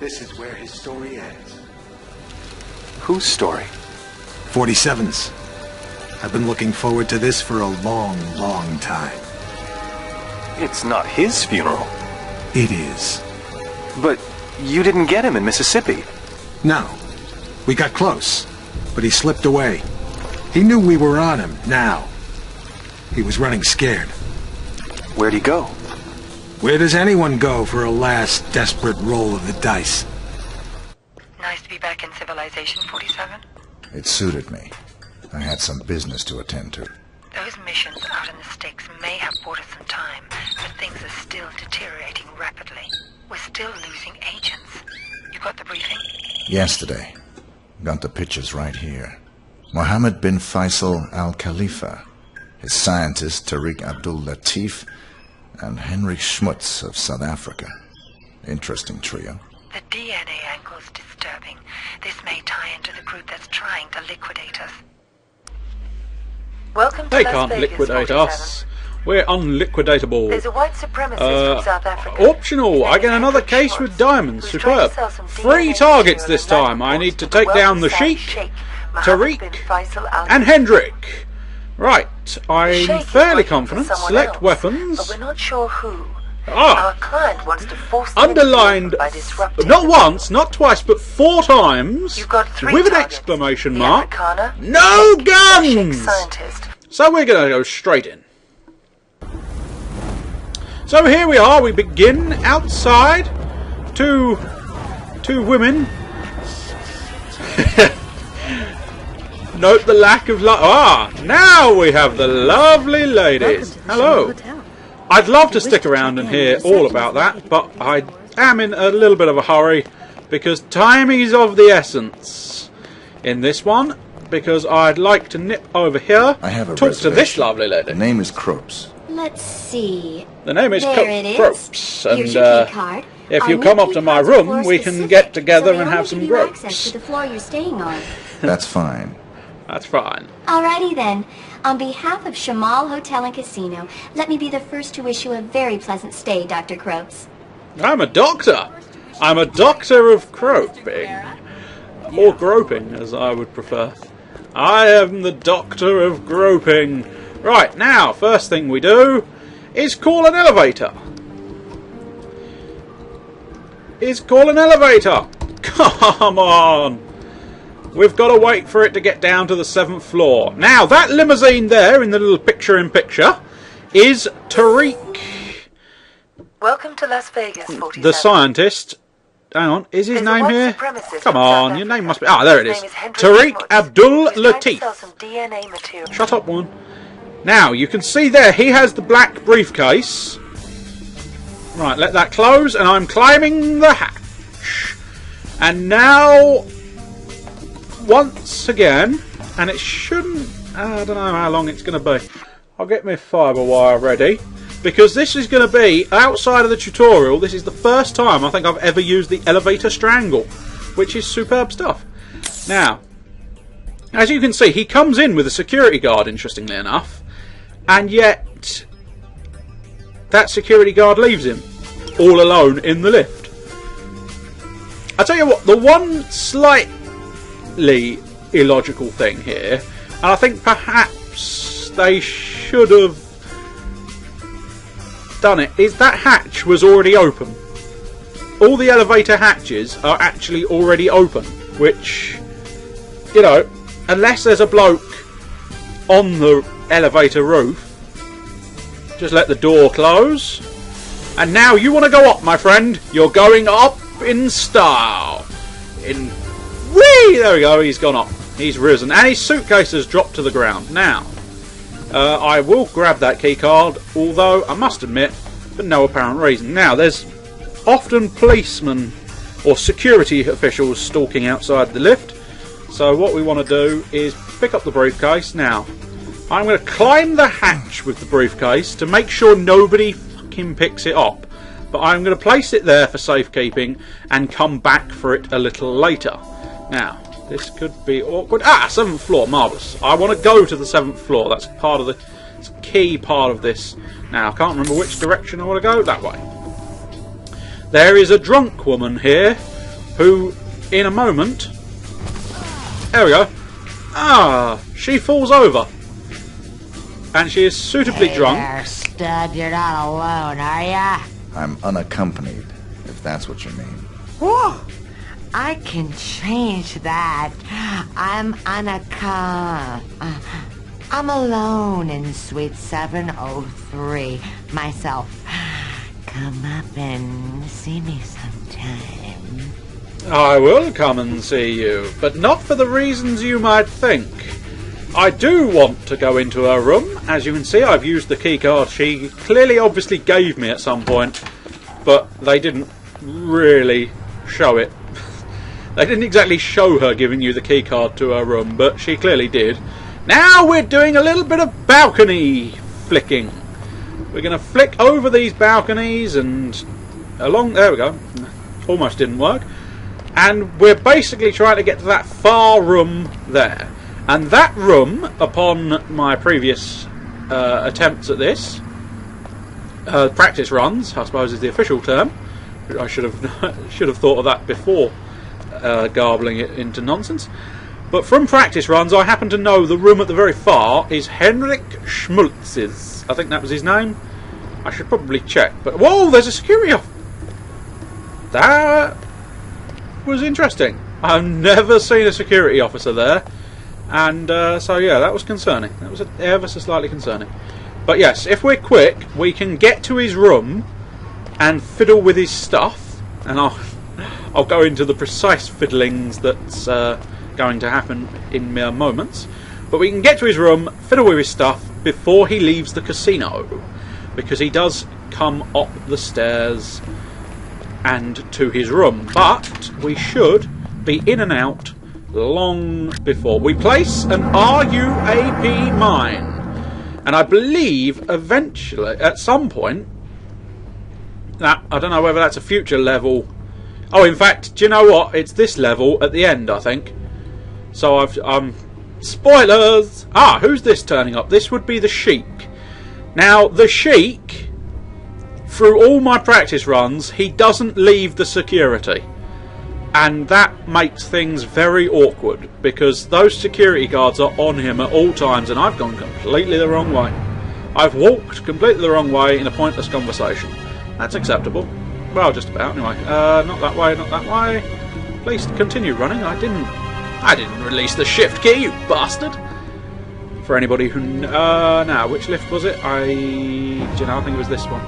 This is where his story ends. Whose story? 47's. I've been looking forward to this for a long, long time. It's not his funeral. It is. But you didn't get him in Mississippi. No. We got close, but he slipped away. He knew we were on him, now. He was running scared. Where'd he go? Where does anyone go for a last desperate roll of the dice? Nice to be back in civilization, 47. It suited me. I had some business to attend to. Those missions out in the sticks may have bought us some time, but things are still deteriorating rapidly. We're still losing agents. You got the briefing? Yesterday. Got the pictures right here. Mohammed bin Faisal al-Khalifa, his scientist Tariq Abdul Latif, and Henrik Schmutz of South Africa. Interesting trio. The DNA angle's disturbing. This may tie into the group that's trying to liquidate us. Welcome to They Las can't Vegas, liquidate 47. us. We're unliquidatable. There's a white supremacist from South Africa. Optional. I get another case with diamonds. Who's trying Superb. to sell some 3 DNA targets material this and time. I lab need to reports take down the wealthy Sheik, Mohammed bin Tariq, Faisal al- and Hendrik. Right. I'm Sheikh is fairly working for confident. someone Select else, weapons. but we're not sure who. Ah. Our client wants to force them into Underlined, by disrupting not the once, not twice, but 4 times, You've got 3 with an targets. exclamation The mark. Afrikaner, No Sheikh, and Sheikh guns! scientist. So we're going to go straight in. So here we are, we begin outside. Two women. Note the lack of light. Ah, now we have the lovely ladies. Hello. I'd love to stick around and hear all about that, but I am in a little bit of a hurry because time is of the essence in this one, because I'd like to nip over here, I have a talk to this reservation. lovely lady. The name is Kropes. Let's see. The name is There it is. Gropes, Here's and your key card. if Our you new come up key to my cards are room, floor we can specific, get together so they and have only some give you access to gropes. the floor you're staying on. That's fine. That's fine. Alrighty then. On behalf of Shamal Hotel and Casino, let me be the first to wish you a very pleasant stay, Dr. Kropes. I'm a doctor. I'm a doctor of groping. Or groping, as I would prefer. I am the doctor of groping. Right, now, first thing we do is call an elevator. Come on. We've got to wait for it to get down to the 7th floor. Now, that limousine there in the little picture-in-picture is Tariq, Welcome to Las Vegas, 47. the scientist. Hang on, is his There's a name white here? supremacist Come from on, South your Africa. name must be... Ah, there it His is. name Henrik Tariq Schmutz. Abdul He's trying to sell Latif. some DNA material. Shut up, woman. Now, you can see there, he has the black briefcase. Right, let that close, and I'm climbing the hatch. And now, once again, and it shouldn't... I don't know how long it's going to be. I'll get my fibre wire ready, because this is going to be, outside of the tutorial, this is the first time I think I've ever used the elevator strangle, which is superb stuff. Now, as you can see, he comes in with a security guard, interestingly enough, and yet that security guard leaves him all alone in the lift. I tell you what, the one slightly illogical thing here, and I think perhaps they should have done it, is that hatch was already open. All the elevator hatches are actually already open, which, you know, unless there's a bloke on the elevator roof, just let the door close. And now you want to go up, my friend. You're going up in style. Whee! There we go, he's gone up. He's risen. And his suitcase has dropped to the ground. Now, I will grab that key card, although I must admit, for no apparent reason. Now, there's often policemen or security officials stalking outside the lift. So what we want to do is pick up the briefcase. Now, I'm going to climb the hatch with the briefcase to make sure nobody fucking picks it up. But I'm going to place it there for safekeeping and come back for it a little later. Now, this could be awkward. Ah, 7th floor, marvellous. I want to go to the 7th floor. That's part of the key part of this. Now, I can't remember which direction I want to go. That way. There is a drunk woman here who, in a moment... There we go. Ah, she falls over. And she is suitably drunk. There, stud, you're not alone, are ya? I'm unaccompanied, if that's what you mean. Whew. I can change that. I'm alone in Suite 703. Myself. Come up and see me sometime. I will come and see you, but not for the reasons you might think. I do want to go into her room. As you can see, I've used the keycard she clearly obviously gave me at some point, but they didn't really show it. They didn't exactly show her giving you the keycard to her room, but she clearly did. Now we're doing a little bit of balcony flicking. We're going to flick over these balconies and along... There we go. Almost didn't work. And we're basically trying to get to that far room there. And that room, upon my previous attempts at this, practice runs, I suppose is the official term. I should have thought of that before garbling it into nonsense. But from practice runs, I happen to know the room at the very far is Henrik Schmultz's. I think that was his name. I should probably check. But whoa, there's a security off. That was interesting. I've never seen a security officer there. And so yeah, that was concerning. That was ever so slightly concerning. But yes, if we're quick, we can get to his room and fiddle with his stuff. And I'll go into the precise fiddlings that's going to happen in mere moments. But we can get to his room, fiddle with his stuff before he leaves the casino, because he does come up the stairs and to his room. But we should be in and out long before. We place an RUAP mine, and I believe eventually, at some point, that I don't know whether that's a future level. Oh, in fact, do you know what? It's this level at the end, I think. So I've spoilers. Ah, who's this turning up? This would be the Sheik. Now, the Sheik, through all my practice runs, he doesn't leave the security. And that makes things very awkward, because those security guards are on him at all times, and I've gone completely the wrong way. I've walked completely the wrong way in a pointless conversation. That's acceptable. Well, just about, anyway. Not that way, not that way. Please continue running. I didn't release the shift key, you bastard! For anybody who... now, which lift was it? I think it was this one.